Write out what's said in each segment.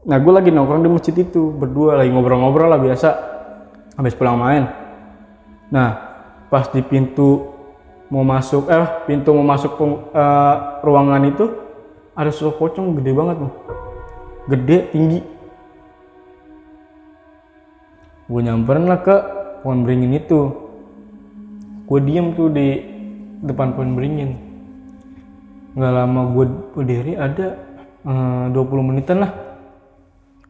Nah gue lagi nongkrong di masjid itu berdua lagi ngobrol-ngobrol lah biasa habis pulang main. Nah pas di pintu mau masuk ruangan itu ada sosok pocong gede banget Bang. Gede tinggi. Gue nyamperin lah ke pohon beringin itu. Gue diem tuh di depan pohon beringin. Nggak lama gue berdiri ada 20 menitan lah.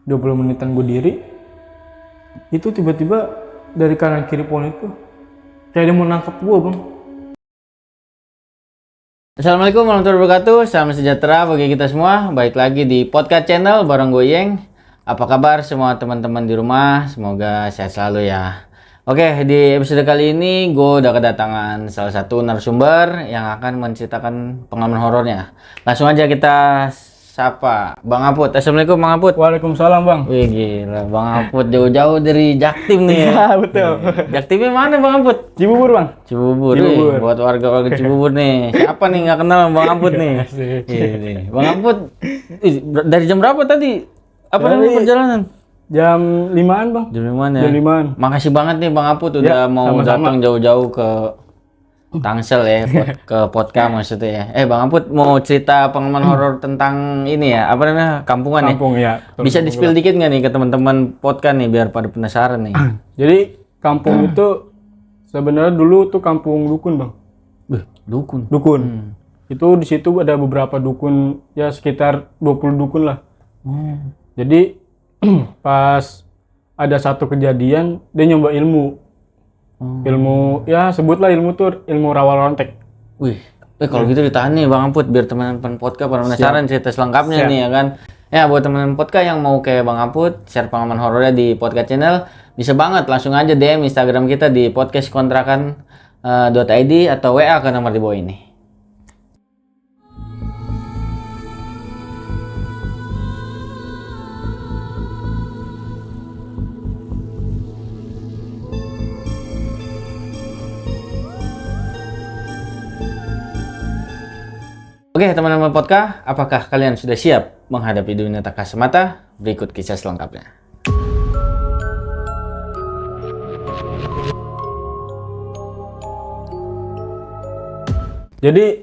20 menitan gue diri. Itu tiba-tiba dari kanan kiri pohon itu kayak dia mau nangkep gue Bang. Assalamualaikum warahmatullahi wabarakatuh. Salam sejahtera bagi kita semua. Baik lagi di podcast channel bareng gue Yeng. Apa kabar semua teman-teman di rumah? Semoga sehat selalu ya. Oke, di episode kali ini gue udah kedatangan salah satu narasumber yang akan menceritakan pengalaman horornya. Langsung aja kita sapa Bang Aput. Assalamualaikum Bang Aput. Waalaikumsalam Bang. Wih gila, Bang Aput jauh-jauh dari Jaktim nih ya. Iya betul. Jaktimnya mana Bang Aput? Cibubur Bang. Cibubur. Cibubur. Buat warga-warga Cibubur nih. Siapa nih nggak kenal Bang Aput nih? Ini. Bang Aput, dari jam berapa tadi? Apa namanya perjalanan? Jam 5-an Bang. Jam 5-an ya? Jam 5-an. Makasih banget nih Bang Aput udah Ya, mau sama-sama. datang jauh-jauh ke Tangsel ya, ke podcast maksudnya ya. Bang Aput mau cerita pengalaman horor tentang ini ya, apa namanya, kampungan Kampung ya. ya? Bisa di-spill dikit nggak nih ke teman-teman podcast nih biar pada penasaran nih? Jadi kampung itu sebenarnya dulu tuh kampung dukun Bang. Dukun. Dukun. Itu di situ ada beberapa dukun ya sekitar 20 dukun lah. Jadi pas ada satu kejadian dia nyoba ilmu. Ilmu ya sebutlah ilmu tuh ilmu rawa rontek. Wih, kalau gitu ditahan nih Bang Aput biar teman-teman podcast pada penasaran cerita selengkapnya Siap. nih ya kan. Ya buat teman-teman podcast yang mau kayak Bang Aput share pengalaman horornya di podcast channel bisa banget langsung aja DM Instagram kita di podcastkontrakan.id atau WA ke nomor di bawah ini. Oke teman-teman podcast, apakah kalian sudah siap menghadapi dunia tak kasat mata? Berikut kisah selengkapnya. Jadi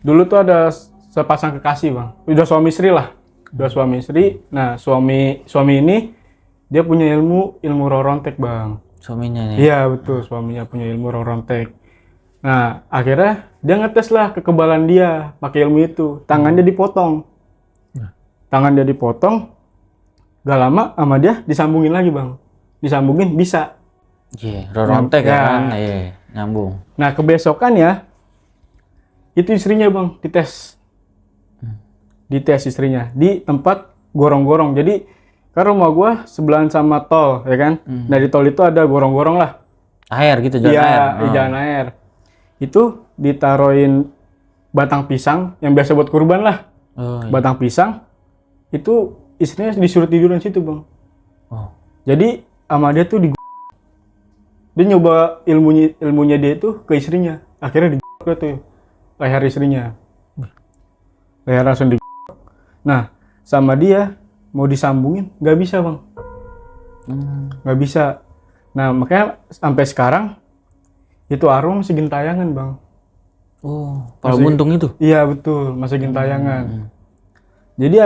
dulu tuh ada sepasang kekasih Bang. Udah suami istri lah. Udah suami istri. Nah suami ini dia punya ilmu rawa rontek Bang. Suaminya nih. Iya betul, suaminya punya ilmu rawa rontek. Nah, akhirnya dia ngetes lah kekebalan dia pakai ilmu itu. Tangannya dipotong. Tangan dia dipotong. Gak lama sama dia disambungin lagi, Bang. Disambungin bisa. Iya, rorontek Ya. kan? Iya, nyambung. Nah, kebesokan ya itu istrinya, Bang, dites. Dites istrinya di tempat gorong-gorong. Jadi kan rumah gua sebelahan sama tol, ya kan? Nah, di tol itu ada gorong-gorong lah. Air gitu, jalan Iya, air. di jalan air. Itu ditaruhin batang pisang yang biasa buat kurban lah. Oh, iya. Batang pisang itu istrinya disuruh tiduran situ Bang. Oh. Jadi sama dia tuh dia nyoba ilmunya dia itu ke istrinya. Akhirnya tuh leher istrinya. Leher langsung Nah sama dia mau disambungin nggak bisa Bang. Nggak bisa. Nah makanya sampai sekarang itu arwah masih gentayangan Bang. Oh, kalau buntung itu? Iya betul, masih gentayangan. Jadi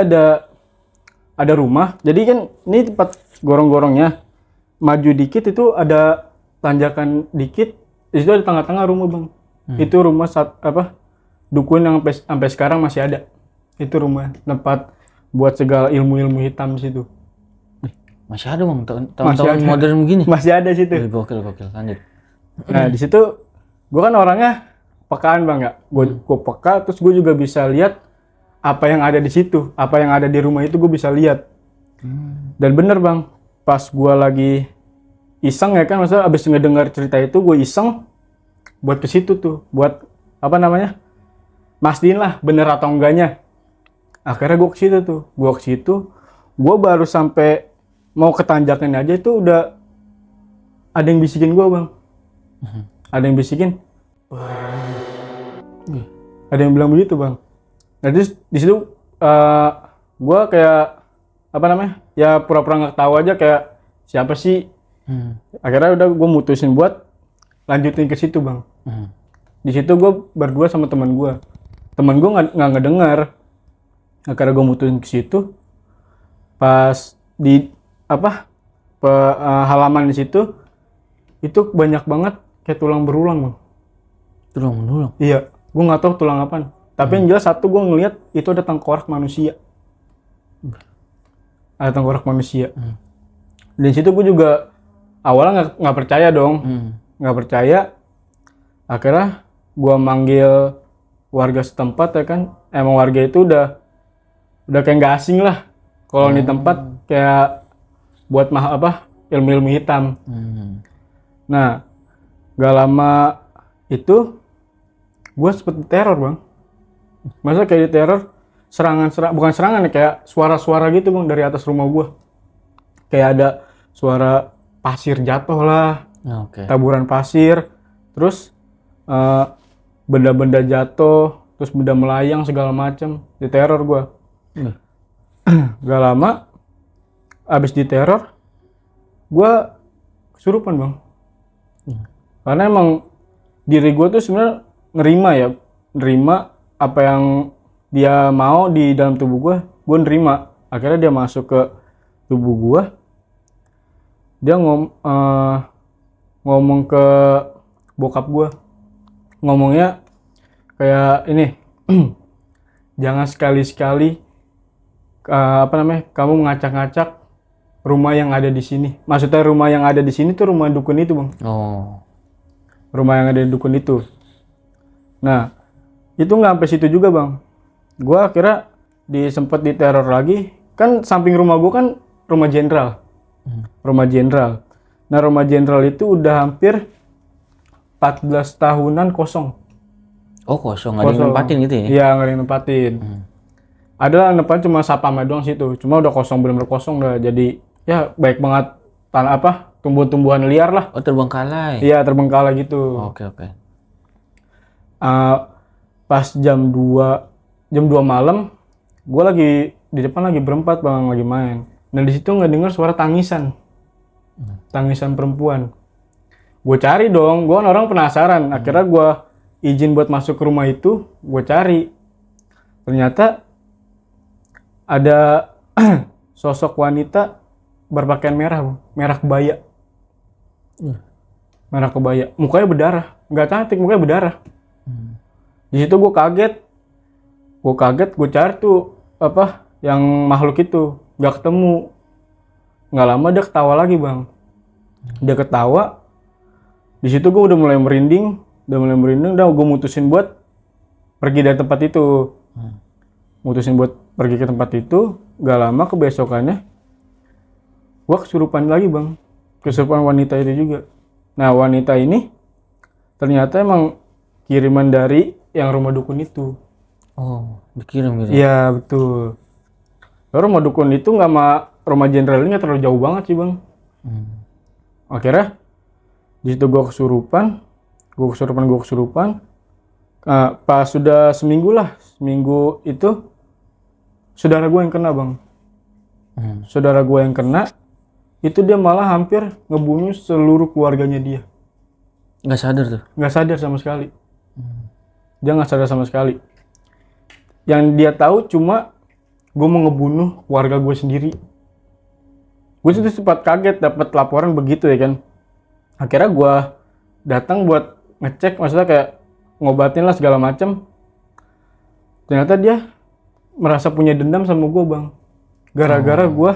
ada rumah. Jadi kan ini tempat gorong-gorongnya. Maju dikit itu ada tanjakan dikit. Di situ ada tengah-tengah rumah Bang. Itu rumah dukun yang sampai sekarang masih ada. Itu rumah tempat buat segala ilmu-ilmu hitam di situ. Masih ada Bang, Masih tahun-tahun ada. modern begini? Masih ada situ. Wih, gokil, lanjut. Nah di situ gue kan orangnya pekaan Bang ya. Gue peka terus gue juga bisa lihat apa yang ada di situ, apa yang ada di rumah itu gue bisa lihat. Dan bener Bang, pas gue lagi iseng ya kan, maksudnya abis ngedengar cerita itu gue iseng buat ke situ tuh, buat apa namanya, mastiin lah bener atau enggaknya. Akhirnya gue ke situ tuh, gue baru sampai mau ke tanjakan aja itu udah ada yang bisikin gue Bang. Ada yang bisikin, ada yang bilang begitu Bang. Nah terus di situ gue kayak apa namanya, ya pura-pura nggak tahu aja kayak siapa sih. Akhirnya udah gue mutusin buat lanjutin ke situ bang. Di situ gue berdua sama teman gue nggak ngedengar. Akhirnya gue mutusin ke situ. Pas di halaman di situ itu banyak banget kayak tulang berulang bang. Tulang berulang. Iya, gue nggak tahu tulang apaan. Tapi yang jelas satu gue ngelihat itu ada tengkorak manusia. Ada tengkorak manusia. Di situ gue juga awalnya nggak percaya dong, nggak percaya. Akhirnya gue manggil warga setempat ya kan. Emang warga itu udah kayak nggak asing lah. Kalau di tempat kayak buat ilmu-ilmu hitam. Nah, gak lama itu gue sempet diteror bang. Masa kayak diteror bukan serangan ya, kayak suara-suara gitu bang dari atas rumah gue. Kayak ada suara pasir jatuh lah, taburan pasir, terus benda-benda jatuh, terus benda melayang segala macem. Diteror gue. Gak lama abis diteror gue kesurupan bang. Karena emang diri gue tuh sebenarnya nerima apa yang dia mau di dalam tubuh gue nerima. Akhirnya dia masuk ke tubuh gue, dia ngomong ke bokap gue, ngomongnya kayak ini, jangan sekali-sekali kamu ngacak-ngacak rumah yang ada di sini. Maksudnya rumah yang ada di sini tuh rumah dukun itu bang. Rumah yang ada di dukun itu. Nah, itu nggak sampai situ juga bang. Gue akhirnya sempet diteror lagi. Kan samping rumah gue kan rumah jenderal. Rumah jenderal. Nah, rumah jenderal itu udah hampir 14 tahunan kosong. Oh kosong, nggak ada yang nempatin gitu ya? Iya, nggak ada yang nempatin. Ada nempatin cuma sapama doang situ. Cuma udah kosong, bener-bener kosong udah. Jadi ya baik banget tumbuh-tumbuhan liar lah. Oh terbengkalai. Iya terbengkalai gitu. Oke. Pas jam 2 malam, gue lagi di depan lagi berempat bang, lagi main. Nah di situ nggak dengar suara tangisan perempuan. Gue cari dong, gue kan orang penasaran. Akhirnya gue izin buat masuk ke rumah itu, gue cari. Ternyata ada sosok wanita berpakaian merah, bang. Merah kebaya. Merah kebaya, mukanya berdarah, nggak cantik, mukanya berdarah. Di situ gue kaget, gue cari tuh yang makhluk itu, nggak ketemu. Nggak lama dia ketawa lagi bang, dia ketawa. Di situ gue udah mulai merinding, udah gue mutusin buat pergi dari tempat itu, pergi ke tempat itu. Nggak lama kebesokannya, gue kesurupan lagi bang, kesurupan wanita itu juga. Nah wanita ini ternyata emang kiriman dari yang rumah dukun itu. Oh, dikirim gitu? Iya betul. Rumah dukun itu nggak sama rumah jenderal ini nggak terlalu jauh banget sih bang. Akhirnya di situ gue kesurupan. Pas sudah seminggu itu saudara gue yang kena bang. Saudara gue yang kena itu, dia malah hampir ngebunuh seluruh keluarganya dia. Nggak sadar tuh? Nggak sadar sama sekali. Dia nggak sadar sama sekali. Yang dia tahu cuma gue mau ngebunuh keluarga gue sendiri. Gue tuh sempat kaget dapat laporan begitu ya kan. Akhirnya gue datang buat ngecek, maksudnya kayak ngobatin lah segala macem. Ternyata dia merasa punya dendam sama gue bang. Gara-gara gue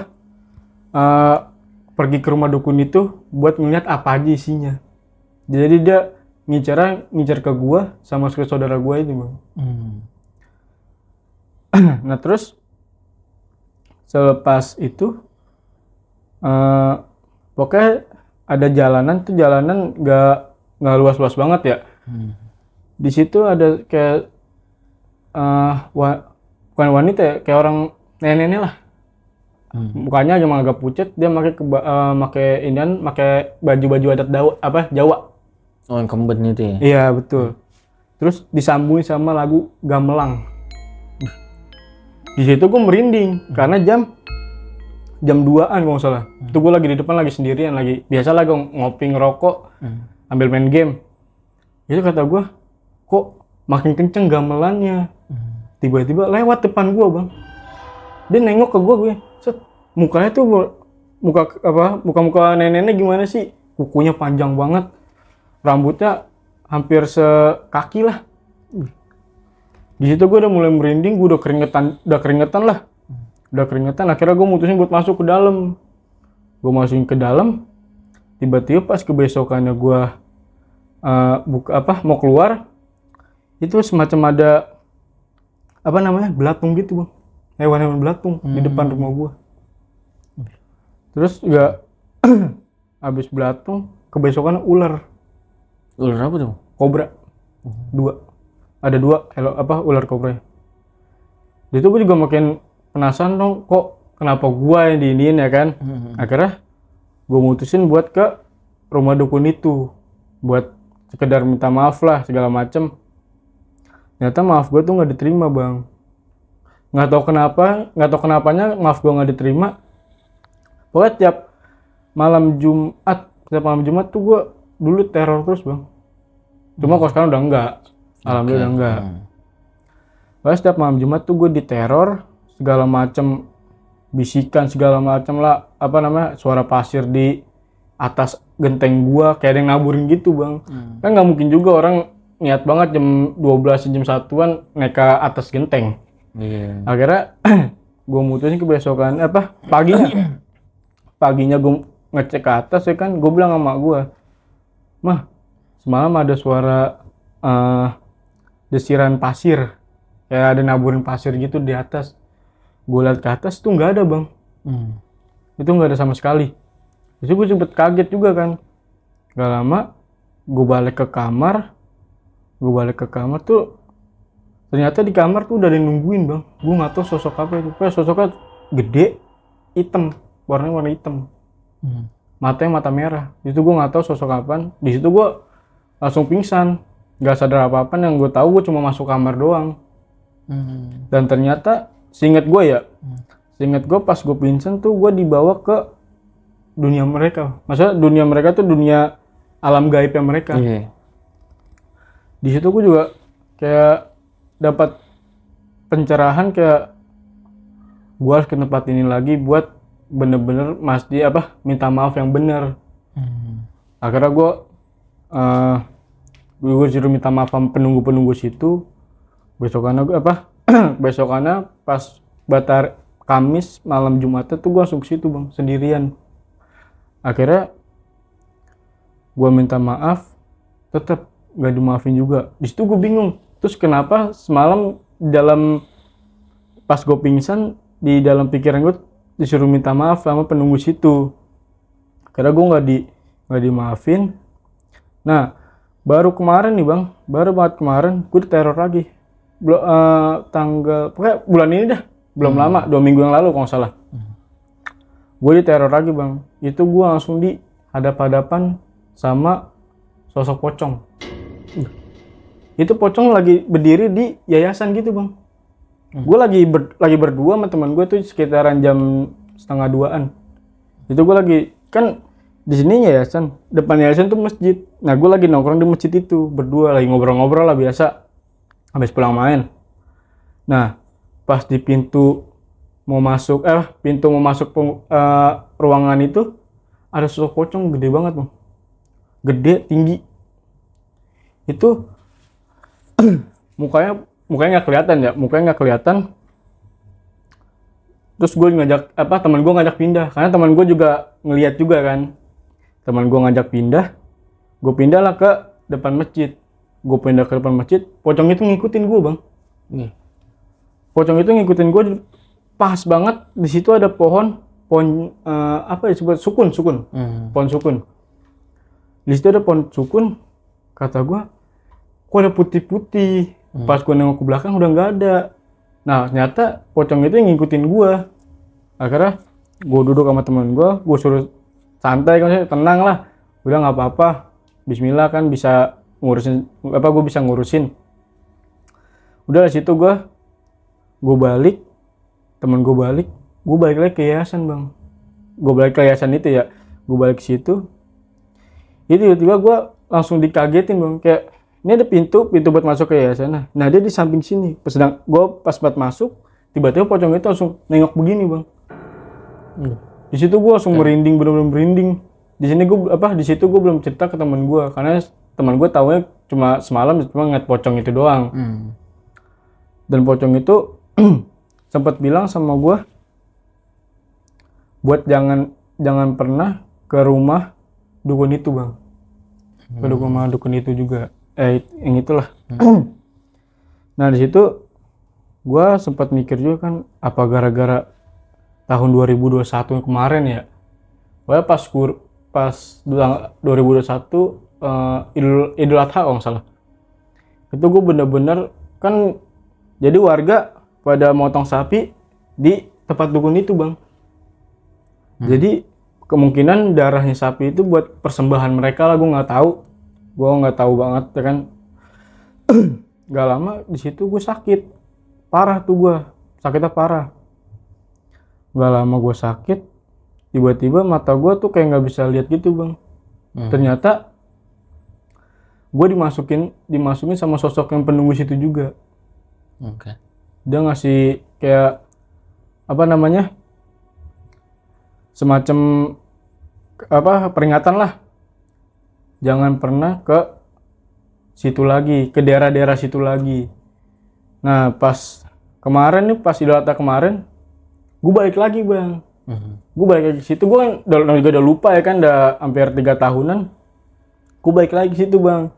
pergi ke rumah dukun itu buat ngeliat apa aja isinya. Jadi dia ngincar ke gua sama ke saudara gua itu bang. Nah terus selepas itu pokoknya ada jalanan nggak luas-luas banget ya. Di situ ada kayak bukan wanita ya, kayak orang nenek-nenek lah. Mukanya agak pucat, dia pakai baju-baju adat Jawa. Oh yang kemben itu ya? Iya betul. Terus disambungin sama lagu gamelan. Di situ gue merinding karena jam jam 2-an kalau nggak salah. Itu gue lagi di depan lagi sendirian lagi. Biasa lah gue ngopi ngerokok, ambil main game. Itu kata gue, kok makin kenceng gamelannya. Tiba-tiba lewat depan gue bang. Dia nengok ke gue. Set, mukanya tuh muka nenek-nenek gimana sih? Kukunya panjang banget, rambutnya hampir sekaki lah. Di situ gue udah mulai merinding, gue udah keringetan lah. Akhirnya gue mutusin buat masuk ke dalam. Gue masukin ke dalam, tiba-tiba pas kebesokannya gue mau keluar, itu semacam ada belatung gitu bang, hewan-hewan belatung di depan rumah gue. Terus juga habis belatung, kebesokannya ular. Ular apa tuh? Kobra. 2. Ada 2 ular kobra. Di situ gue juga makin penasaran dong, kok kenapa gue yang diiniin ya kan. Akhirnya gue mutusin buat ke rumah dukun itu, buat sekedar minta maaf lah segala macem. Ternyata maaf gue tuh nggak diterima bang. Nggak tahu kenapanya maaf gue nggak diterima. Pokoknya tiap malam Jumat tuh gue dulu teror terus bang. Cuma kalau sekarang udah enggak. Alhamdulillah udah enggak. Pokoknya setiap malam Jumat tuh gue diteror, segala macem bisikan segala macem lah, suara pasir di atas genteng gua, kayak ada yang naburin gitu bang. Kan nggak mungkin juga orang niat banget jam 12 jam 1-an naik ke atas genteng. Akhirnya gue mutusin kebesokan paginya gue ngecek ke atas ya kan, gue bilang sama gue, mah semalam ada suara desiran pasir, kayak ada naburin pasir gitu di atas. Gue liat ke atas tuh nggak ada bang. Itu nggak ada sama sekali. Jadi gue sempet kaget juga kan. Gak lama gue balik ke kamar tuh ternyata di kamar tuh udah ada yang nungguin bang. Gue nggak tahu sosok apa itu. Kayak sosoknya gede, hitam, warnanya warna hitam. Matanya mata merah. Itu gue nggak tahu sosok apaan. Di situ gue langsung pingsan, nggak sadar apa-apa. Yang gue tahu gue cuma masuk kamar doang. Dan ternyata seingat gue pas gue pingsan tuh gue dibawa ke dunia mereka. Maksudnya dunia mereka tuh dunia alam gaibnya mereka. Di situ gue juga kayak dapat pencerahan, kayak gue harus ke tempat ini lagi buat bener-bener minta maaf yang bener. Akhirnya gue suruh minta maaf sama penunggu situ. Besokannya pas batar Kamis malam Jumatnya tuh gue langsung ke situ bang, sendirian. Akhirnya gue minta maaf, tetap gak dimaafin juga. Di situ gue bingung. Terus kenapa semalam pas gue pingsan, di dalam pikiran gue disuruh minta maaf sama penunggu situ. Karena gue nggak dimaafin. Nah, baru banget kemarin gue diteror lagi. Pokoknya bulan ini dah, belum lama, 2 minggu yang lalu kalau nggak salah. Gue diteror lagi bang. Itu gue langsung dihadap-hadapan sama sosok pocong. Itu pocong lagi berdiri di yayasan gitu bang. Gue lagi berdua sama teman gue tuh sekitaran jam 1:30-an. Itu gue lagi, kan di sini yayasan, depan yayasan tuh masjid. Nah gue lagi nongkrong di masjid itu berdua, lagi ngobrol-ngobrol lah biasa habis pulang main. Nah pas di pintu mau masuk ruangan itu ada sosok pocong gede banget bang, gede tinggi. Itu mukanya nggak kelihatan. Terus gue teman gue ngajak pindah, karena teman gue juga ngelihat juga kan. Teman gue ngajak pindah, gue pindah lah ke depan masjid. Pocong itu ngikutin gue bang. Pocong itu ngikutin gue, pas banget di situ ada pohon disebut sukun. Pohon sukun. Di situ ada pohon sukun. Kata gue, kok ada putih-putih. Pas gue nengok ke belakang udah nggak ada. Nah ternyata pocong itu ngikutin gue. Akhirnya gue duduk sama temen gue suruh santai, kan, tenang lah, udah nggak apa-apa, Bismillah kan bisa ngurusin gue bisa ngurusin. Udah dari situ gue balik lagi ke yayasan bang. gue balik ke yayasan itu ya, gue balik ke situ, itu tiba-tiba gue langsung dikagetin bang, kayak ini ada pintu buat masuk ke yayasan. Nah dia di samping sini, pas sedang gue pas buat masuk, tiba-tiba pocong itu langsung nengok begini bang. Di situ gue langsung merinding, bener-bener merinding. Di situ gue belum cerita ke teman gue, karena teman gue taunya cuma semalam cuma ngeliat pocong itu doang. Dan pocong itu sempat bilang sama gue buat jangan pernah ke rumah dukun itu bang, ke rumah dukun itu juga, yang itulah. Nah di situ gue sempat mikir juga kan, apa gara-gara tahun 2021 yang kemarin ya, pokoknya pas 2021 Idul Adha kalau nggak salah, itu gue bener-bener kan, jadi warga pada motong sapi di tempat dukun itu bang. Jadi kemungkinan darahnya sapi itu buat persembahan mereka lah, gue nggak tahu banget ya kan. Gak lama di situ gue sakit parah tuh, sakitnya parah. Gak lama gue sakit, tiba-tiba mata gue tuh kayak nggak bisa lihat gitu bang. Ternyata gue dimasukin sama sosok yang penunggu situ juga. Dia ngasih kayak apa namanya, semacam peringatan lah, jangan pernah ke situ lagi, ke daerah-daerah situ lagi. Nah pas kemarin nih, pas Idul Adha kemarin, gue balik lagi bang. Gue balik lagi ke situ, gue kan udah lupa ya kan, udah hampir 3 tahunan. Gue balik lagi ke situ bang.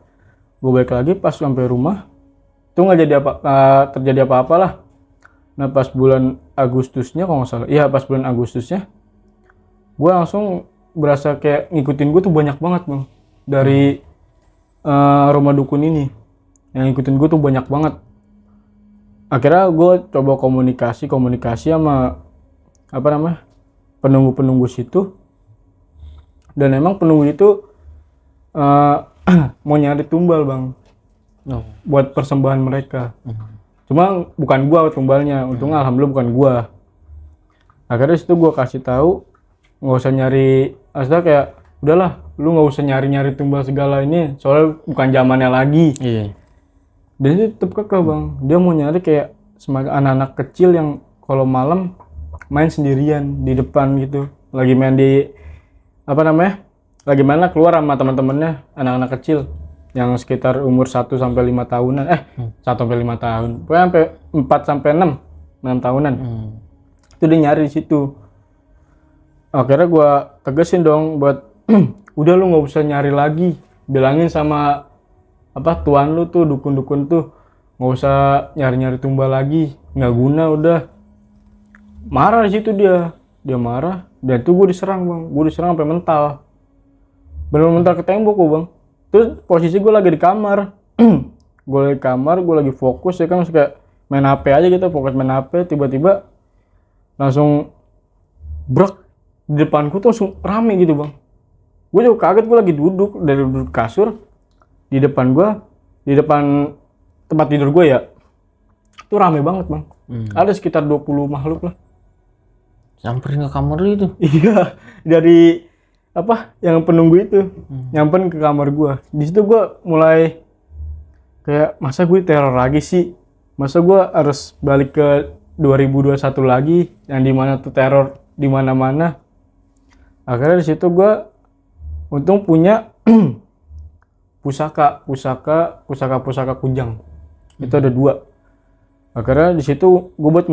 Gue balik lagi pas sampai rumah, tuh nggak terjadi apa-apa lah. Nah pas bulan Agustusnya kalau nggak salah, iya pas bulan Agustusnya, gue langsung berasa kayak ngikutin gue tuh banyak banget bang, dari rumah dukun ini, yang ngikutin gue tuh banyak banget. Akhirnya gue coba komunikasi sama penunggu situ, dan emang penunggu itu mau nyari tumbal bang, buat persembahan mereka. Cuma bukan gua tumbalnya, untungnya alhamdulillah bukan gua. Akhirnya situ gua kasih tahu nggak usah nyari, maksudnya kayak udahlah lu nggak usah nyari tumbal segala ini, soalnya bukan zamannya lagi. Dan itu tetep kekeh bang, dia mau nyari kayak semacam anak-anak kecil yang kalau malam main sendirian di depan gitu, lagi main lagi main lah keluar sama teman-temannya, anak-anak kecil yang sekitar umur 1 sampai 5 tahunan, 1 sampai 5 tahun, pokoknya sampai 4 sampai 6 tahunan. Itu dia nyari di situ. Akhirnya gua tegesin dong buat udah lu nggak usah nyari lagi, bilangin sama tuan lu tuh, dukun-dukun tuh nggak usah nyari tumbal lagi, nggak guna udah. Marah di situ dia marah, dan tuh gue diserang sampai mental, bener-bener mental ke tembok gua bang. Terus posisi gue lagi di kamar, gue lagi fokus ya kan, kayak main HP aja gitu, fokus main HP, tiba-tiba langsung brek di depanku tuh langsung rame gitu bang. Gue juga kaget, gue lagi duduk kasur, di depan tempat tidur gue ya, itu rame banget bang. Ada sekitar 20 makhluk lah. Samperin ke kamar lu itu? Iya, dari yang penunggu itu nyamperin ke kamar gue. Di situ gue mulai kayak, masa gue teror lagi sih, masa gue harus balik ke 2021 lagi yang dimana tuh teror di mana-mana. Akhirnya di situ gue untung punya pusaka kujang, itu ada 2. Akhirnya di situ gue buat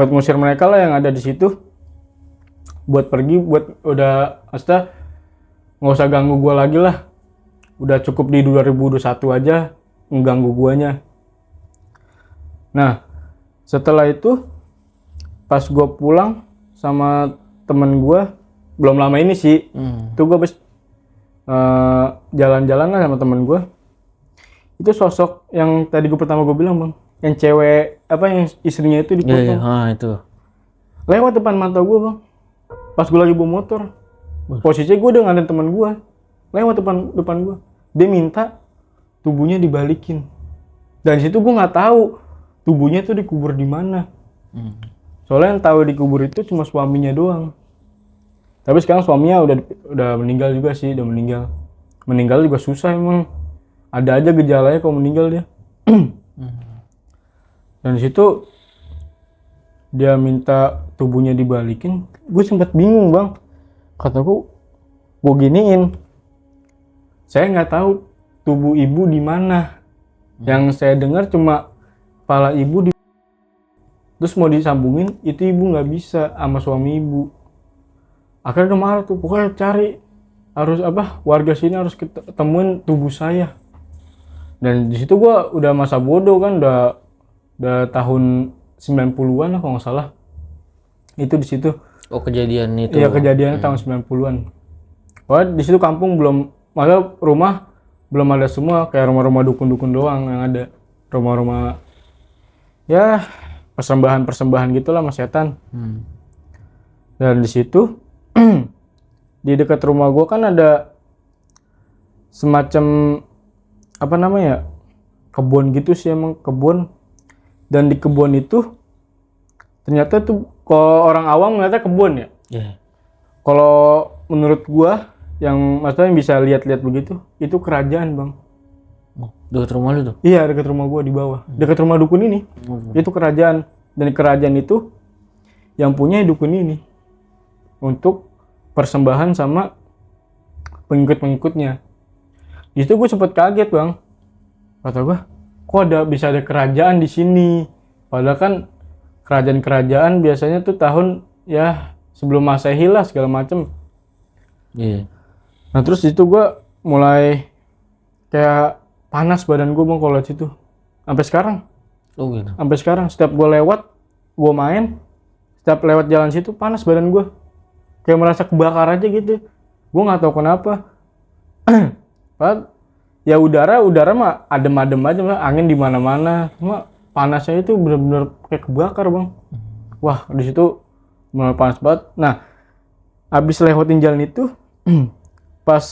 ngusir mereka lah yang ada di situ, buat pergi, buat udah nggak usah ganggu gue lagi lah, udah cukup di 2021 aja mengganggu guanya. Nah setelah itu pas gue pulang sama temen gue, belum lama ini sih, itu gue jalan-jalan lah sama temen gue. Itu sosok yang tadi pertama gue bilang bang, yang cewek yang istrinya itu dipotong, itu lewat depan mata gue bang. Pas gue lagi bawa motor, posisinya gue udah ngadain teman gue, lewat depan gue, dia minta tubuhnya dibalikin. Dan situ gue nggak tahu tubuhnya tuh dikubur di mana. Soalnya yang tahu dikubur itu cuma suaminya doang. Tapi sekarang suaminya udah meninggal juga sih, udah meninggal juga susah emang, ada aja gejalanya kalau meninggal dia. Dan di situ dia minta tubuhnya dibalikin, gue sempat bingung bang, kataku gue giniin, saya nggak tahu tubuh ibu di mana. Yang saya dengar cuma kepala ibu terus mau disambungin itu ibu nggak bisa sama suami ibu. Akhirnya udah marah tuh, pokoknya cari, harus warga sini harus ketemuin tubuh saya. Dan di situ gue udah masa bodoh kan, udah tahun 90-an lah kalau nggak salah. Itu di situ. Oh, kejadian itu. Iya, kejadiannya tahun 90-an. Wah, di situ kampung belum, malah rumah belum ada semua, kayak rumah-rumah dukun-dukun doang yang ada. Rumah-rumah ya persembahan gitulah sama setan. Dan di situ di dekat rumah gua kan ada semacam kebun gitu sih, emang kebun. Dan di kebun itu ternyata tuh kalau orang awam ngeliatnya kebun ya. Yeah. Kalau menurut gua yang maksudnya yang bisa lihat-lihat begitu, itu kerajaan bang. Dekat rumah lu tuh? Iya, dekat rumah gua di bawah, dekat rumah dukun ini. Itu kerajaan, dan kerajaan itu yang punya dukun ini untuk persembahan sama pengikut-pengikutnya. Di situ gue sempet kaget bang, kata gue, kok bisa ada kerajaan di sini? Padahal kan kerajaan-kerajaan biasanya tuh tahun ya sebelum Masehi lah segala macem. Iya. Nah terus itu gue mulai kayak panas badan gue bang kalau lihat situ, sampai sekarang. Oh gitu. Sampai sekarang setiap gue lewat, gue main, setiap lewat jalan situ panas badan gue, kayak merasa kebakar aja gitu. Gue nggak tahu kenapa. Ya udara mah adem-adem aja, angin di mana-mana, cuma panasnya itu benar-benar kayak kebakar bang. Wah di situ mulai panas banget. Nah habis lewatin jalan itu, pas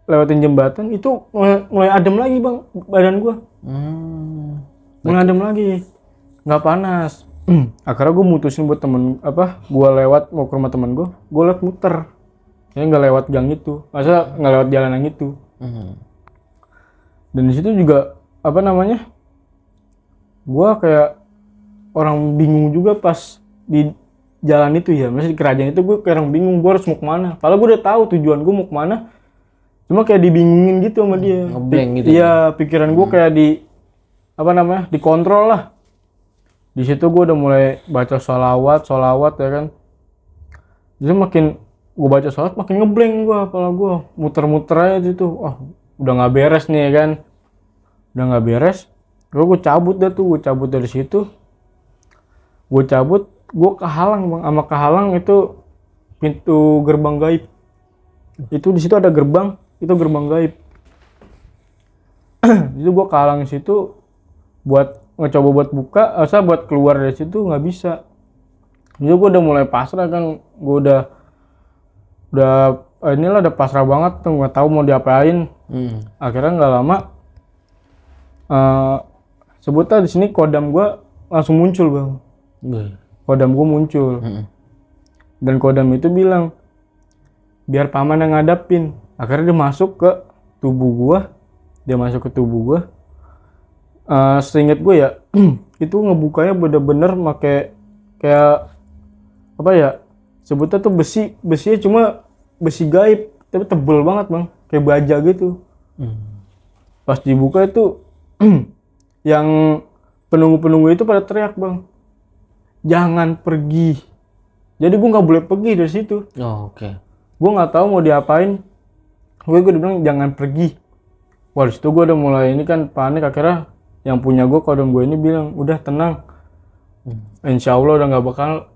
lewatin jembatan itu mulai adem lagi bang badan gue. Mulai adem lagi, nggak panas. Akhirnya gue mutusin buat gue lewat mau ke rumah temen gue lewat muter, ya nggak lewat gang itu, masa nggak lewat jalan yang itu. Dan di situ juga gue kayak orang bingung juga pas di jalan itu ya, masih di kerajaan itu gue kayak orang bingung gue harus mau kemana. Padahal gue udah tahu tujuan gue mau kemana, cuma kayak dibingungin gitu sama dia. Ngeblank gitu. Iya, pikiran gue kayak dikontrol lah. Di situ gue udah mulai baca sholawat ya kan. Jadi makin gue baca sholawat makin ngeblank gue, kepala gue muter-muter aja gitu. Wah udah nggak beres nih ya kan, udah nggak beres. Gue cabut dari situ. Gue kehalang bang, sama kehalang itu pintu gerbang gaib. Itu di situ ada gerbang, itu gerbang gaib. Itu gue kehalang di situ buat ngecoba buat buka, buat keluar dari situ nggak bisa. Jadi gue udah mulai pasrah kan, gue udah udah pasrah banget tuh, nggak tahu mau diapain. Akhirnya nggak lama, sebutnya di sini kodam gue langsung muncul bang. Kodam gue muncul. Dan kodam itu bilang biar paman yang ngadapin. Akhirnya dia masuk ke tubuh gue. Seingat gue ya, itu ngebukanya bener-bener pakai kayak sebutnya tuh besinya cuma besi gaib tapi tebel banget bang, kayak baja gitu. Pas dibuka itu yang penunggu itu pada teriak bang, jangan pergi. Jadi gue nggak boleh pergi dari situ. Oke. Gue nggak tahu mau diapain. Gue bilang jangan pergi. Wah disitu gue udah mulai ini kan panik. Akhirnya yang punya kodam gue ini bilang udah tenang, insya Allah udah nggak bakal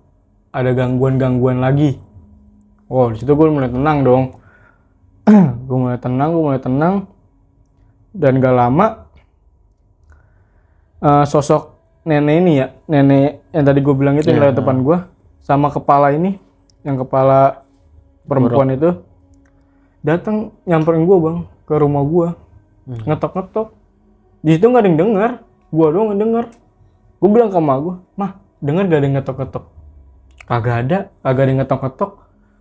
ada gangguan lagi. Wow disitu gue mulai tenang dong. gue mulai tenang dan gak lama sosok nenek ini ya, nenek yang tadi gue bilang itu yang lewat depan gue, sama kepala ini, yang kepala perempuan itu datang nyamperin gue bang ke rumah gue, ngetok. Di situ nggak ada yang dengar, gue doang yang denger. Gue bilang ke emak gue, mah denger gak ada yang ngetok-ngetok? Kagak ada yang ngetok-ngetok.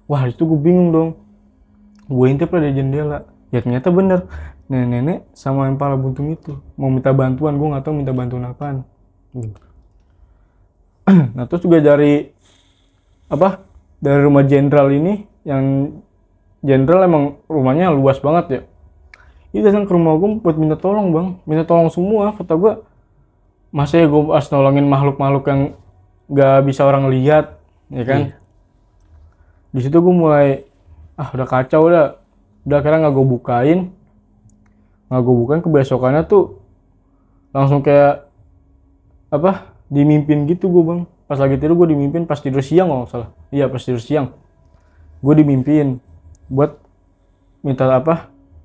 Wah itu gue bingung dong. Gue intip lah dari jendela. Ya ternyata bener. Nenek sama yang pala buntung itu mau minta bantuan. Gue nggak tahu minta bantuan apaan. Nah terus juga dari dari rumah jenderal ini, yang jenderal emang rumahnya luas banget ya. Ini datang ke rumah gue buat minta tolong bang, minta tolong semua. Kata gue, masa ya gue harus nolongin makhluk-makhluk yang gak bisa orang lihat, ya kan? Di situ gue mulai, udah kacau udah akhirnya nggak gue bukain, kebesokannya tuh langsung kayak dimimpin gitu gue bang. Pas lagi tidur gue dimimpin, pas tidur siang kalau nggak salah. Iya pas tidur siang, gue dimimpin buat minta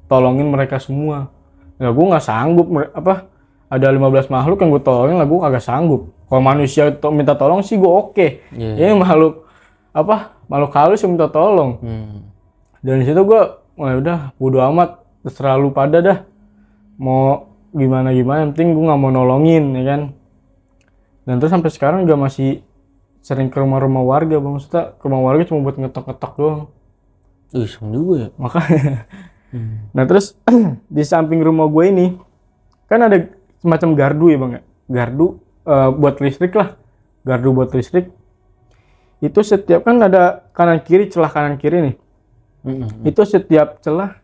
tolongin mereka semua. Ya gue nggak sanggup, ada 15 makhluk yang gue tolongin lah, gue kagak sanggup. Kalau manusia minta tolong sih gue oke. Ini makhluk halus yang minta tolong. Dan di situ gue udah bodo amat, terserah lu pada dah mau gimana, yang penting gue nggak mau nolongin, ya kan. Dan terus sampai sekarang juga masih sering ke rumah-rumah warga bang. Maksudnya ke rumah warga cuma buat ngetok-ngetok doang. Iseng juga ya. Makanya. Nah terus di samping rumah gue ini kan ada semacam gardu ya bang ya. Gardu buat listrik lah. Gardu buat listrik. Itu setiap kan ada celah kanan kiri nih. Itu setiap celah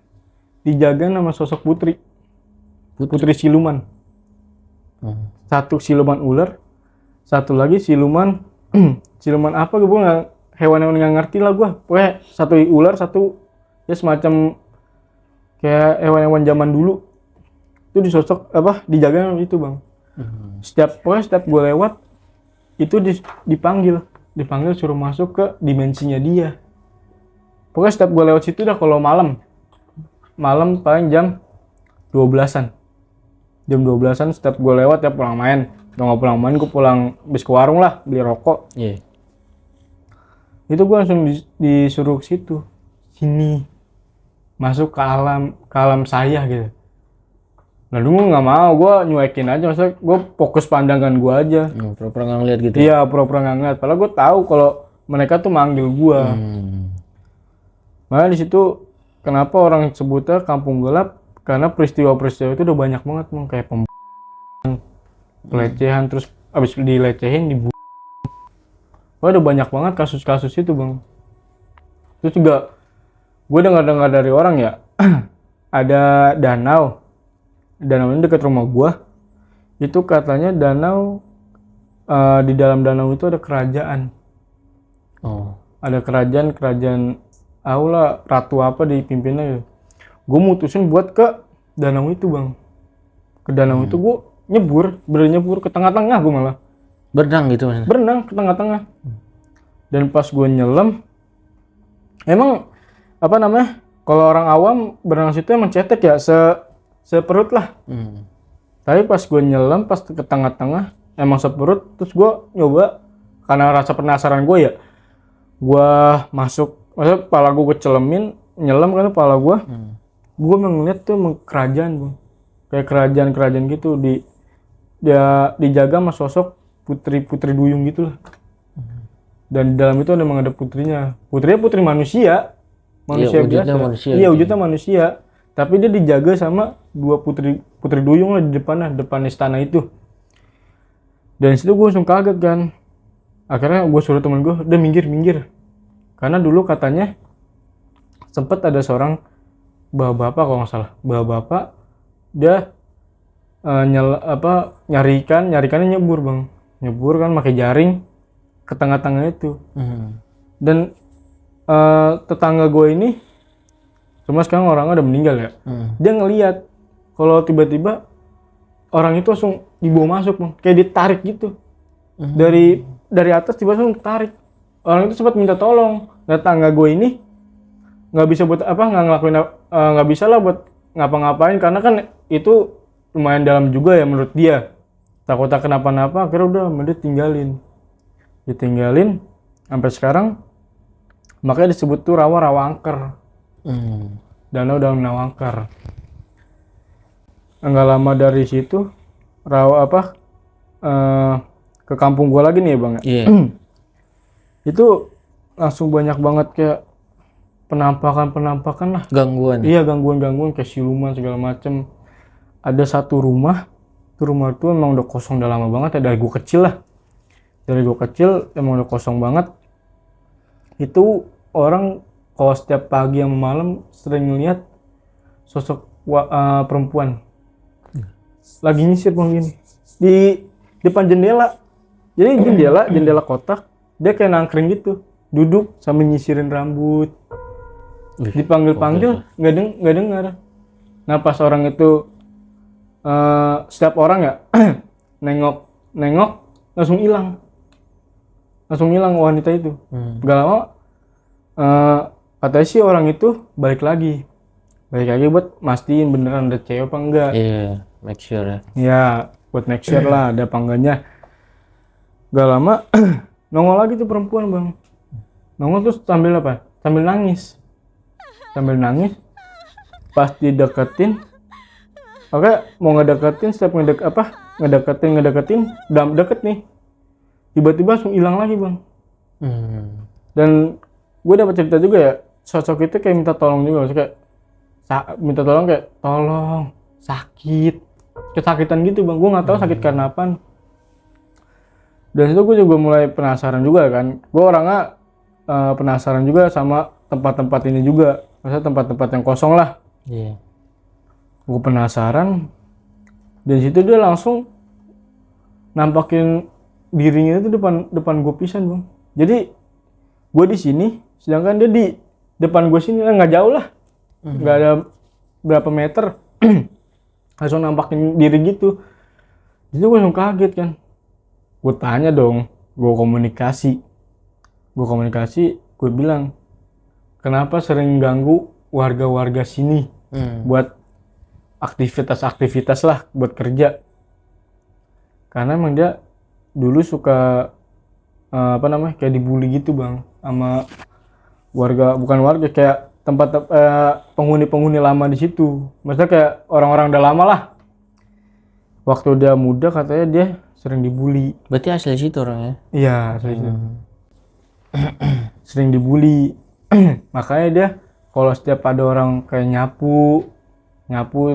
dijaga nama sosok putri. Putri siluman. Satu siluman ular. Satu lagi siluman siluman apa gue nggak, hewan-hewan nggak ngerti lah gue. Pokoknya satu ular, satu ya semacam kayak hewan-hewan zaman dulu. Itu dijaga itu bang. Setiap gue lewat itu dipanggil suruh masuk ke dimensinya dia. Pokoknya setiap gue lewat situ dah kalau malam paling jam 12-an. Jam 12-an setiap gue lewat ya pulang main. Kalau nggak pulang main, gue pulang bis ke warung lah, beli rokok. Itu gue langsung disuruh ke situ. Sini. Masuk ke alam saya gitu. Nah dulu nggak mau, gue nyuekin aja. Maksudnya gue fokus pandangan gue aja. Pura-pura nggak ngeliat gitu. Iya, pura-pura nggak ngeliat. Padahal gue tahu kalau mereka tuh manggil gue. Makanya di situ kenapa orang sebutnya kampung gelap, karena peristiwa-peristiwa itu udah banyak banget bang. Kayak pelecehan, terus abis dilecehin dibunuh. Udah banyak banget kasus-kasus itu bang. Terus juga gue dengar dari orang ya, ada danau ini dekat rumah gue. Itu katanya danau, di dalam danau itu ada kerajaan. Ada kerajaan aula ratu apa dipimpinnya gitu. Gue mutusin buat ke danau itu bang. Ke danau itu gue nyebur ke tengah-tengah. Gue malah berenang gitu maksudnya? Berenang ke tengah-tengah. Dan pas gue nyelam, emang kalau orang awam berenang situ emang cetek ya, seperut lah. Tapi pas gue nyelam, pas ke tengah-tengah emang seperut. Terus gue nyoba, karena rasa penasaran gue ya, gue masuk, maksudnya kepala gue celemin, nyelam kan kepala gue. Gue ngeliat tuh kerajaan bang, kayak kerajaan gitu, dijaga sama sosok putri duyung gitu lah. Dan di dalam itu memang ada putrinya putri manusia biasa. Iya wujudnya manusia, tapi dia dijaga sama dua putri duyung lah di depan istana itu. Dan situ gue langsung kaget kan. Akhirnya gue suruh temen gue udah minggir, karena dulu katanya sempet ada seorang bapak kalau nggak salah, bapak dia nyarikannya nyebur kan pakai jaring ke tengah-tengah itu. Dan tetangga gue ini, cuma sekarang orangnya udah meninggal ya. Dia ngelihat kalau tiba-tiba orang itu langsung dibawa masuk bang, kayak ditarik gitu. Dari atas tiba-tiba langsung tarik. Orang itu sempat minta tolong. Tetangga gue ini nggak bisa buat nggak bisa lah buat ngapa-ngapain, karena kan itu lumayan dalam juga ya menurut dia. Takutnya kenapa-napa, akhirnya udah ditinggalin sampai sekarang. Makanya disebut tuh rawa angker. Danau angker. Enggak lama dari situ ke kampung gua lagi nih ya bang. Itu langsung banyak banget kayak penampakan lah. Gangguan. Iya, gangguan kayak siluman segala macem. Ada satu rumah, rumah itu emang udah kosong udah lama banget ya, dari gue kecil lah. Dari gue kecil emang udah kosong banget. Itu orang kalau setiap pagi sama malam sering ngeliat sosok perempuan lagi nyisir bang gini di depan jendela. Jadi jendela kotak, dia kayak nangkring gitu, duduk sambil nyisirin rambut. Dipanggil nggak dengar. Nah pas orang itu setiap orang ya nengok langsung hilang wanita itu. Gak lama katanya sih orang itu balik lagi buat mastiin beneran ada cewek apa enggak. Iya, make sure ya. Ya buat make sure lah ada apa enggaknya. Gak lama nongol lagi tuh perempuan bang, nongol terus sambil nangis. Pas dideketin, oke mau ngedeketin, setiap ngedeketin udah deket nih, tiba-tiba langsung hilang lagi bang. Dan gue dapat cerita juga ya, sosok itu kayak minta tolong juga, maksudnya kayak tolong sakit, kesakitan gitu bang. Gue nggak tahu sakit karena apa. Dan itu gue juga mulai penasaran juga kan, gue orangnya penasaran juga sama tempat-tempat ini juga, maksudnya tempat-tempat yang kosong lah. Iya. Gue penasaran, dan situ dia langsung nampakin dirinya itu depan gue pisan bang. Jadi gue di sini, sedangkan dia di depan gue sini, nggak jauh lah, nggak ada berapa meter, langsung nampakin diri gitu. Jadi gue langsung kaget kan, gue tanya dong, gue komunikasi, gue bilang, kenapa sering ganggu warga-warga sini buat aktivitas lah, buat kerja. Karena emang dia dulu suka kayak dibully gitu bang sama warga, bukan warga, kayak tempat penghuni lama di situ. Maksudnya kayak orang-orang udah lama lah. Waktu dia muda katanya dia sering dibully. Berarti asli situ orangnya? Iya, asli situ. Sering dibully. Makanya dia kalau setiap ada orang kayak nyapu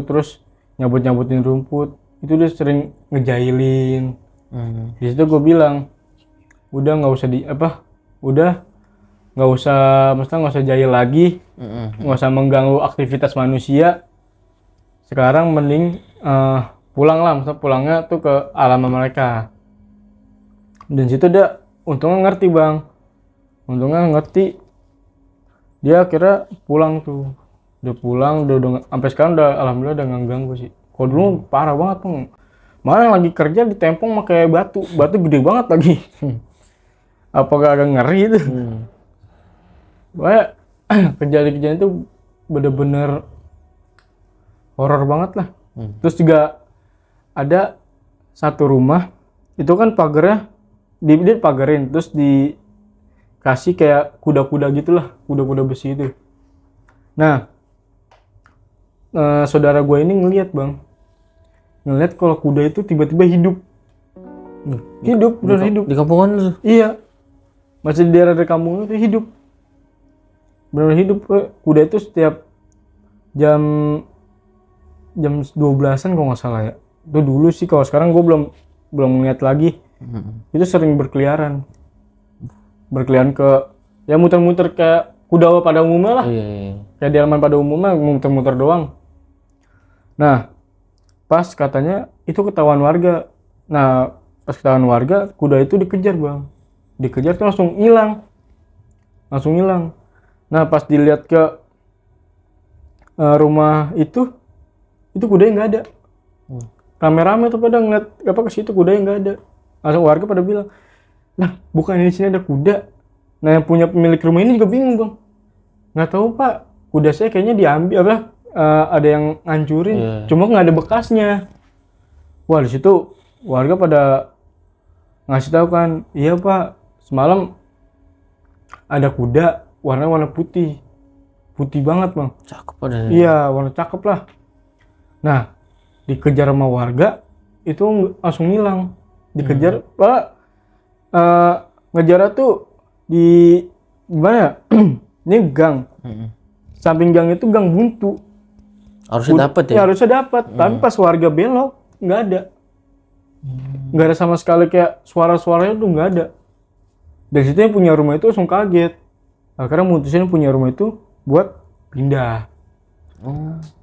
terus nyabut-nyabutin rumput, itu dia sering ngejailin. Di situ gue bilang, udah nggak usah jahil lagi, nggak usah mengganggu aktivitas manusia. Sekarang mending pulang lah, maksudnya pulangnya tuh ke alam mereka. Dan situ dia untungnya ngerti, dia akhirnya pulang tuh. Udah pulang, udah sampai sekarang udah alhamdulillah udah nggak ganggu sih. Kalau dulu parah banget bang, malah yang lagi kerja ditempong pakai batu gede banget lagi. Apakah agak ngeri itu? Pokoknya kejadian itu bener-bener horor banget lah. Terus juga ada satu rumah, itu kan pagarnya dia pagarin, terus dikasih kayak kuda-kuda gitulah, kuda-kuda besi itu. Nah, saudara gue ini ngeliat kalau kuda itu tiba-tiba hidup. Bener hidup. Di kampungan lu? Iya, masih di daerah kampung itu hidup. Bener hidup. Kuda itu setiap jam 12-an kalau nggak salah ya. Itu dulu sih, kalau sekarang gue belum ngeliat lagi. Itu sering berkeliaran ke, ya muter-muter kayak kuda pada umumnya lah. Kayak di halaman pada umumnya, muter-muter doang. Nah, pas katanya itu ketahuan warga. Nah, pas ketahuan warga, kuda itu dikejar bang. Dikejar tuh langsung hilang. Nah, pas dilihat ke rumah itu kudanya nggak ada. Rame-rame tuh pada ngeliat ke situ, kudanya nggak ada. Langsung warga pada bilang, nah bukan di sini ada kuda. Nah yang punya pemilik rumah ini juga bingung bang, nggak tahu pak, kuda saya kayaknya diambil ada yang ngancurin, cuma nggak ada bekasnya. Wah di situ warga pada ngasih tahu kan, iya pak, semalam ada kuda warna putih banget bang. Cakep pada. Iya, warna cakep lah. Nah dikejar sama warga itu langsung hilang. Dikejar, ngejar tuh di gimana ya? Ini gang, Samping gang itu gang buntu. Harusnya dapat ya. Ya harusnya dapat, tapi pas warga belok nggak ada. Nggak ada sama sekali, kayak suara-suaranya tuh nggak ada. Dari situ yang punya rumah itu langsung kaget. Akhirnya mutusin punya rumah itu buat pindah.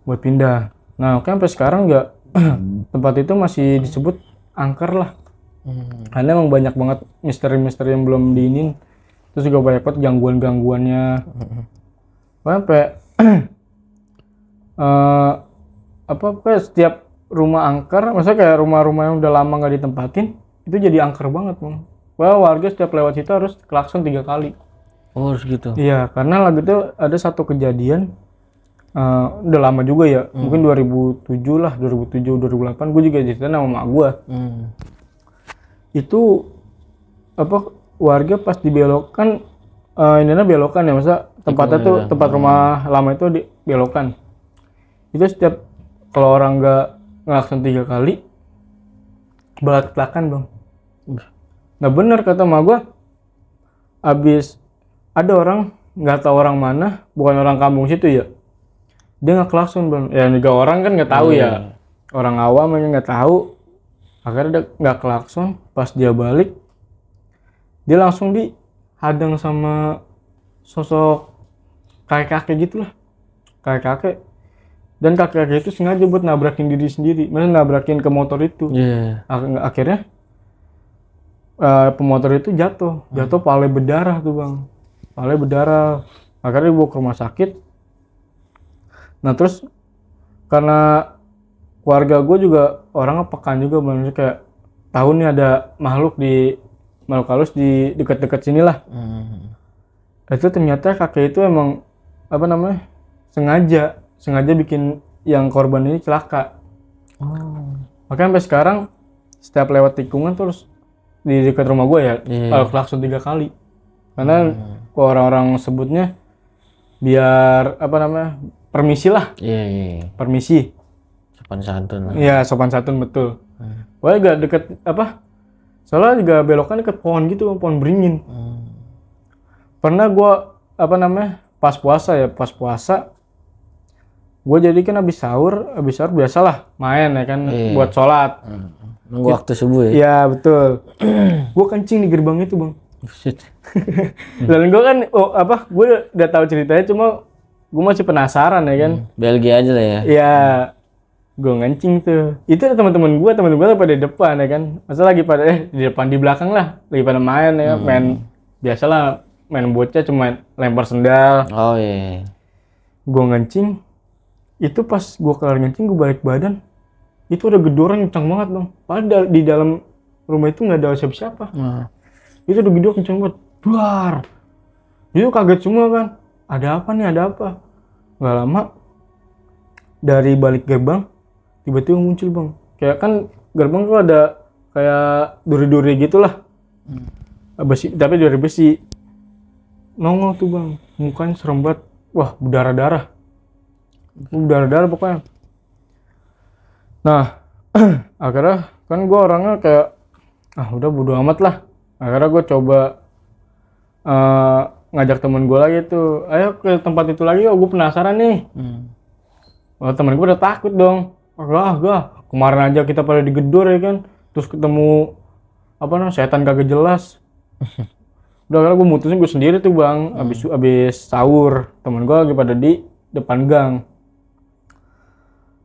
Buat pindah. Nah, kan sampai sekarang nggak tempat itu masih disebut angker lah. Karena emang banyak banget misteri-misteri yang belum diinin. Terus juga banyak banget gangguan-gangguannya. Sampai kayak setiap rumah angker, maksudnya kayak rumah-rumah yang udah lama nggak ditempatin, itu jadi angker banget, Bang. Wah, warga setiap lewat situ harus klakson 3 kali. Oh, harus gitu. Iya, karena lagi itu ada satu kejadian, udah lama juga ya, mungkin 2007 lah, 2007, 2008, gue juga ceritain sama mak gue. Itu warga pas dibelokkan, ininya belokan ya, masa tempatnya tuh tempat rumah lama itu dibelokan. Itu setiap kalau orang nggak ngelakson 3 kali, belak-belakan, Bang. Nah bener kata mak gue, abis ada orang, nggak tahu orang mana, bukan orang kampung situ ya, dia nggak klakson, Bang. Ya juga orang kan nggak tahu ya, orang awam aja nggak tahu. Akhirnya dia nggak klakson, pas dia balik, dia langsung dihadang sama sosok kakek-kakek gitulah, kakek-kakek. Dan kakek-kakek itu sengaja buat nabrakin diri sendiri, maksudnya nabrakin ke motor itu. Akhirnya pemotor itu jatuh pale berdarah tuh, Bang. Pale berdarah. Akhirnya dibawa ke rumah sakit. Nah terus karena keluarga gue juga orangnya pekan juga, maksudnya kayak tahu nih ada makhluk halus di dekat-dekat sini lah. Itu ternyata kakek itu emang sengaja bikin yang korban ini celaka. Makanya sampai sekarang setiap lewat tikungan terus di dekat rumah gue ya, klakson 3 kali. Karena orang-orang sebutnya biar permisi lah. Permisi. Sopan santun. Iya, sopan santun, betul. Pokoknya gak deket soalnya juga belokan deket pohon gitu, pohon beringin. Pernah gue pas puasa gue jadi kan habis sahur biasalah main ya kan, buat sholat. Nunggu waktu subuh ya? Iya betul. Gue kencing di gerbang itu, Bang. Dan gue kan gue udah tahu ceritanya, cuma gue masih penasaran ya kan. Belgia aja lah ya? Iya, gue ngencing tuh. Itu teman-teman gue pada di depan ya kan. Masa lagi pada di depan, di belakang lah, lagi pada main ya, main biasalah, main bocah cuma lempar sendal. Oh iya. Gue ngencing, itu pas gue kelar ngencing, gue balik badan, itu ada gedoran kencang banget, Bang. Padahal di dalam rumah itu nggak ada siapa-siapa. Itu ada gedor kencang banget, buar. Itu kaget semua kan, ada apa nih, ada apa? Nggak lama dari balik gerbang tiba-tiba muncul, Bang. Kayak kan gerbang tuh ada kayak duri-duri gitulah, besi, tapi dari besi. Nongol tuh, Bang, mukanya serem banget, wah berdarah-darah pokoknya. Nah akhirnya kan gue orangnya kayak udah bodo amat lah. Akhirnya gue coba ngajak temen gue lagi tuh, ayo ke tempat itu lagi, gue penasaran nih. Temen gue udah takut dong, gak kemarin aja kita pada digedor ya kan, terus ketemu setan kagak jelas. Udah akhirnya gue mutusin gue sendiri tuh, Bang. Abis sahur, temen gue lagi pada di depan gang.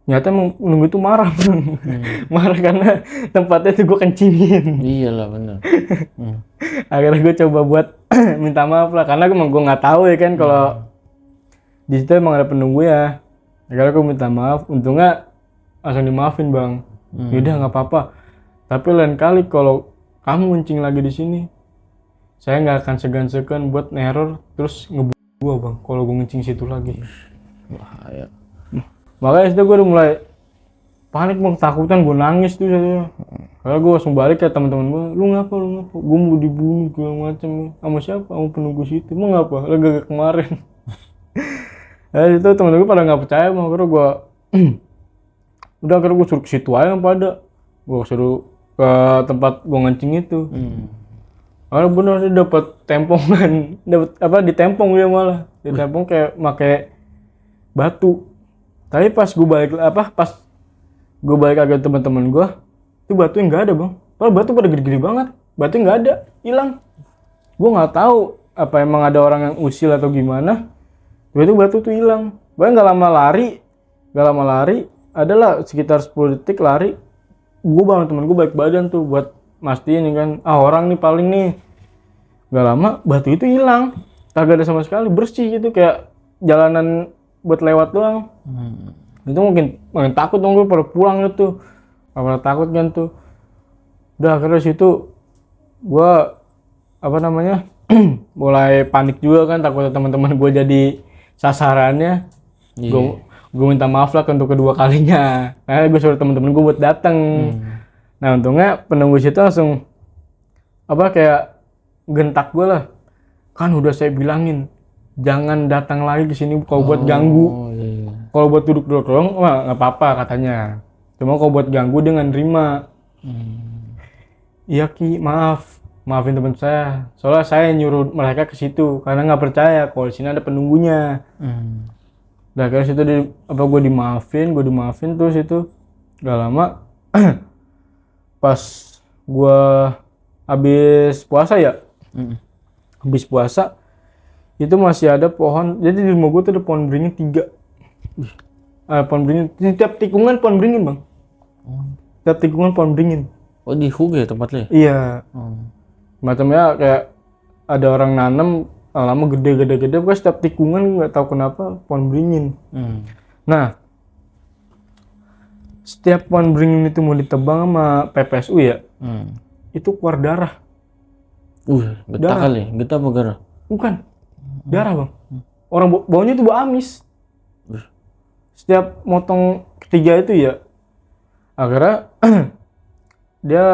Nyata nunggu itu marah, Bang. Marah karena tempatnya tuh gue kencingin. Iyalah bener. Akhirnya gue coba buat minta maaf lah, karena gue nggak tahu ya kan kalau di situ emang ada penunggu ya. Akhirnya gue minta maaf, untungnya langsung dimaafin, Bang. Yaudah nggak apa-apa. Tapi lain kali kalau kamu kencing lagi di sini, saya nggak akan segan-segan buat neror terus ngebunuh gue, Bang. Kalau gue kencing situ lagi. Bahaya. Makanya itu gue udah mulai panik, Bang, takutan, gue nangis tuh. Karena gue langsung balik ke teman-teman gue, lu ngapa, gue mau dibunuh segala macam. Sama siapa? Sama penunggu situ. Mau ngapa? Lu gak kemarin. Itu temen gue pada nggak percaya, Bang. Akhirnya gue akhirnya gue suruh ke situ aja pada. Gue suruh ke tempat gue ngencing itu. Orang bener dia dapat tempongan, dapat apa ditempong dia malah. Ditempong kayak pakai batu. Tapi pas gue balik agak teman-teman gue, itu batunya nggak ada bang. Padahal batu pada gede-gede banget, batunya nggak ada, hilang. Gue nggak tahu apa emang ada orang yang usil atau gimana. Itu batu tuh hilang. Gue nggak lama lari, adalah sekitar 10 detik lari. Gue bangun temen gue balik badan tuh buat mastiin kan, orang nih paling nih. Gak lama batu itu hilang, kagak ada sama sekali, bersih gitu kayak jalanan buat lewat doang. Itu mungkin takut dong gue pada pulang gitu, pada takut kan tuh. Udah akhirnya situ gue mulai panik juga kan, takut teman-teman gue jadi sasarannya. Gue minta maaf lah untuk kedua kalinya, karena gue suruh teman-teman gue buat datang. Nah untungnya penunggu situ langsung kayak gentak gue lah, kan udah saya bilangin jangan datang lagi ke sini kalau buat ganggu. Kalau buat duduk-duduk doang nggak apa-apa katanya, cuma kalau buat ganggu dengan terima. Iya Ki, maafin teman saya, soalnya saya nyuruh mereka ke situ karena nggak percaya kalau di sini ada penunggunya. Udah kayak situ gue dimaafin terus itu gak lama pas gue habis puasa ya. Habis puasa itu masih ada pohon, jadi di rumah gue tuh ada pohon beringin 3. Pohon beringin, tiap tikungan pohon beringin bang. Tiap tikungan pohon beringin. Oh di Hug ya tempatnya? Iya. Macamnya kayak ada orang nanam lama gede, pokoknya setiap tikungan nggak tahu kenapa pohon beringin. Nah setiap pohon beringin itu mau ditebang sama PPSU ya, itu keluar darah. Getah kali, getah apa garah? Bukan, darah bang. Orang baunya itu bau amis. Setiap motong ketiga itu ya, akhirnya dia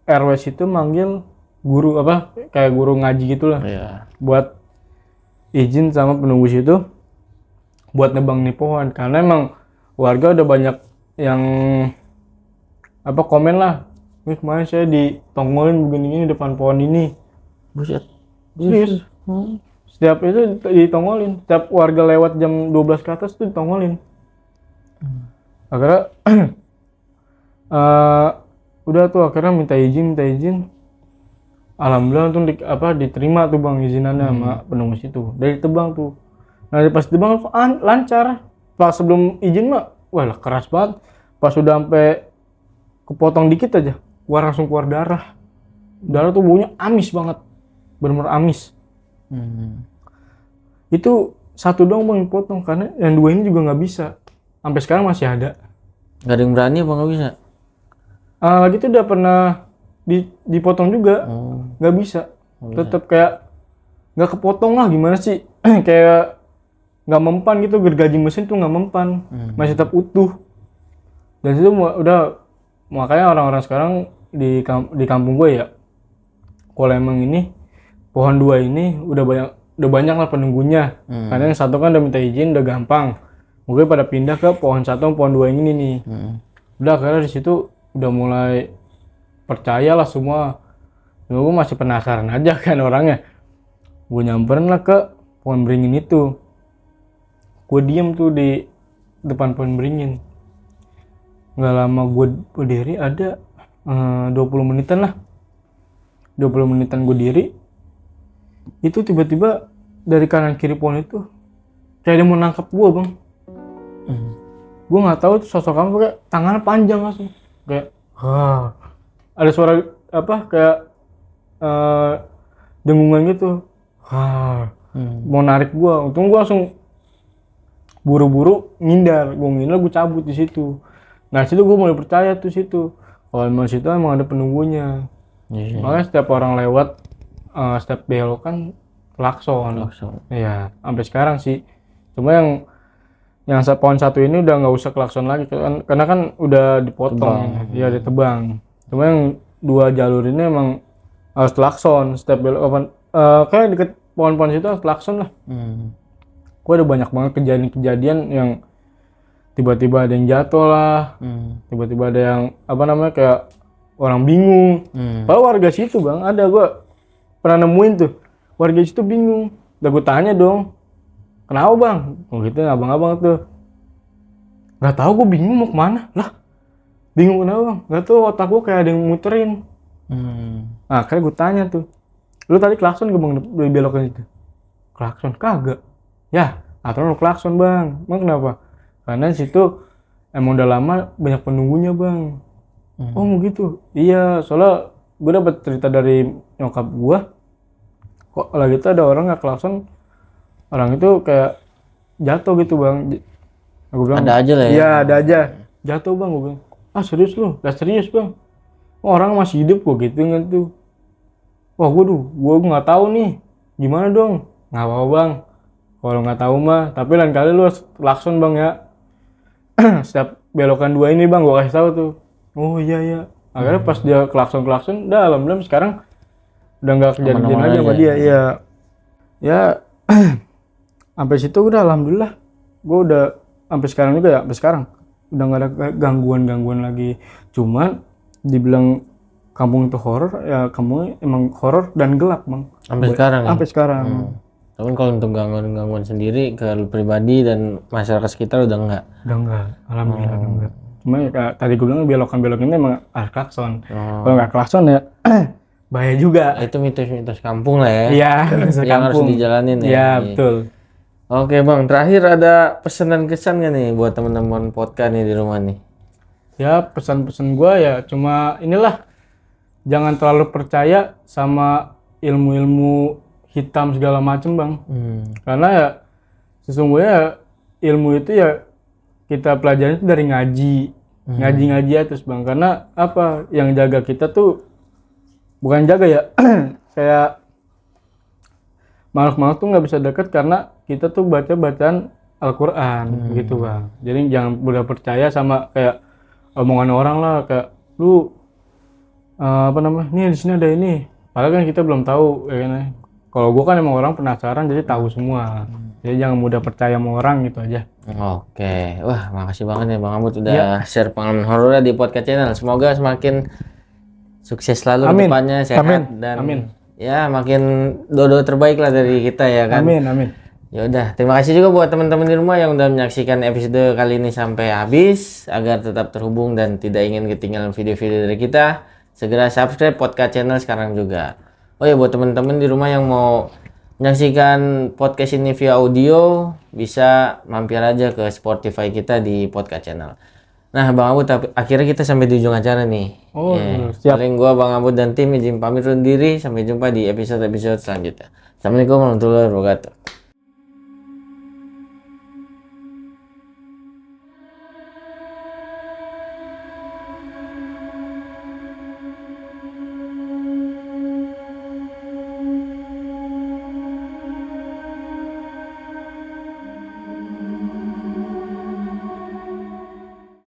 RW itu manggil guru kayak guru ngaji gitulah, buat izin sama penunggu situ buat nebang nih pohon, karena emang warga udah banyak yang komen lah. Kemarin saya ditongolin begini depan pohon ini. Buset. Serius. Setiap itu ditongolin. Setiap warga lewat jam 12 ke atas tuh ditongolin. Akhirnya udah tuh akhirnya minta izin. Alhamdulillah tuh diterima tuh bang izinannya sama penunggu situ. Dari tebang tuh. Nah pas tebang lancar. Pas sebelum izin mah wah keras banget. Pas udah sampai kepotong dikit aja, langsung keluar darah. Darah tuh baunya amis banget, bener-bener amis. Itu satu doang bang yang potong, karena yang 2 ini juga nggak bisa. Sampai sekarang masih ada. Gak ada yang berani apa nggak bisa? Lagi tuh udah pernah dipotong juga, nggak bisa. Tetap kayak nggak kepotong lah, gimana sih? Kayak nggak mempan gitu, gergaji mesin tuh nggak mempan, masih tetap utuh. Dan itu udah, makanya orang-orang sekarang di kampung gue ya, kalau emang ini pohon 2 ini udah banyak lah penunggunya. Karena yang satu kan udah minta izin, udah gampang. Mungkin pada pindah ke pohon 1 pohon 2 ini nih. Udah karena di situ udah mulai percaya lah semua. Cuma gue masih penasaran aja kan orangnya. Gue nyamperin lah ke pohon beringin itu. Gue diem tuh di depan pohon beringin. Nggak lama gue berdiri, ada 20 menitan lah. 20 menitan gue diri. Itu tiba-tiba dari kanan kiri pohon itu kayak dia mau nangkap gue bang. Gue nggak tahu itu sosok kamu, kayak tangannya panjang langsung. Kayak ada suara kayak dengungan gitu. Mau narik gue. Untung gue langsung buru-buru ngindar. Gue cabut di situ. Nah situ gue mulai percaya tuh situ. Kalau emang situ emang ada penunggunya. Makanya setiap orang lewat setiap belokan klakson. Iya, sampai sekarang sih. Cuma yang pohon 1 ini udah nggak usah klakson lagi karena kan udah dipotong, ya ditebang. Cuma yang 2 jalur ini emang harus klakson setiap belok. Kayak deket pohon-pohon situ harus klakson lah. Gue ada banyak banget kejadian-kejadian yang tiba-tiba ada yang jatuh lah, tiba-tiba ada yang kayak orang bingung. Padahal warga situ bang, ada gua pernah nemuin tuh warga situ bingung. Udah gue tanya dong, kenapa bang? Oh gitu abang-abang tuh. Gak tahu, gue bingung mau kemana lah. Bingung kenapa bang? Gak tahu, otak gue kayak ada yang muterin. Nah akhirnya gue tanya tuh, lu tadi klakson gak bang dari belokan itu? Klakson kagak. Ya, aturan lu klakson bang. Emang kenapa? Karena di situ emang udah lama banyak penunggunya bang. Oh mau gitu? Iya, soalnya gue dapet cerita dari nyokap gue. Kok lagi itu ada orang nggak klakson, orang itu kayak jatuh gitu bang. Gue bilang, Ada aja lah ya. iya ada aja. Jatuh bang, gue bilang. Ah serius lu? Gak serius bang. Orang masih hidup gue gitu nggak tuh. Wah gue nggak tahu nih. Gimana dong? Nggak apa-apa bang. Kalau nggak tahu mah, tapi lain kali lu harus klakson bang ya. Setiap belokan 2 ini bang, gue kasih tahu tuh. Oh iya. Akhirnya pas dia klakson, udah alhamdulillah sekarang udah nggak kejadian Aman-aman lagi sama aja. dia. Iya. Ya sampai situ udah alhamdulillah. Gue udah sampai sekarang juga ya, sampai sekarang udah nggak ada gangguan lagi. Cuma dibilang kampung itu horor, ya kampungnya emang horor dan gelap bang. Sampai sekarang ya? Sampai sekarang. Tapi kalau untuk gangguan sendiri ke lu pribadi dan masyarakat sekitar udah enggak? Udah enggak, alhamdulillah udah enggak. Cuma ya, kayak tadi gue bilang belokan-belokan ini emang harus klakson. Kalau nggak klakson ya bahaya juga. Itu mitos-mitos kampung lah ya. Iya, yang harus dijalanin ya. Iya, betul. Oke bang, terakhir ada pesan dan kesan nggak nih buat teman-teman podcast nih di rumah nih? Ya pesan-pesan gue ya cuma inilah, jangan terlalu percaya sama ilmu-ilmu hitam segala macem bang. Karena ya sesungguhnya ilmu itu ya kita pelajari itu dari ngaji atas bang. Karena apa yang jaga kita tuh bukan jaga ya kayak makhluk-makhluk tuh nggak bisa dekat karena kita tuh baca bacaan Al-Quran gitu bang. Jadi jangan mudah percaya sama kayak omongan orang lah, kayak lu apa namanya, nih di sini ada ini. Padahal kan kita belum tahu ya kan. Kalau gua kan emang orang penasaran jadi tahu semua. Jadi jangan mudah percaya sama orang gitu aja. Oke, wah makasih banget ya Bang Ambut udah share pengalaman horornya di podcast channel. Semoga semakin sukses selalu ke depannya, sehat dan ya makin doa terbaik lah dari kita ya kan. Amin. Ya udah, terima kasih juga buat teman-teman di rumah yang udah menyaksikan episode kali ini sampai habis. Agar tetap terhubung dan tidak ingin ketinggalan video-video dari kita, segera subscribe podcast channel sekarang juga. Oh ya, buat teman-teman di rumah yang mau menyaksikan podcast ini via audio, bisa mampir aja ke Spotify kita di podcast channel. Nah, Bang Ambut, akhirnya kita sampai di ujung acara nih. Oh, siap. Paling gua Bang Ambut dan tim izin pamit undur diri. Sampai jumpa di episode-episode selanjutnya. Assalamualaikum warahmatullahi wabarakatuh.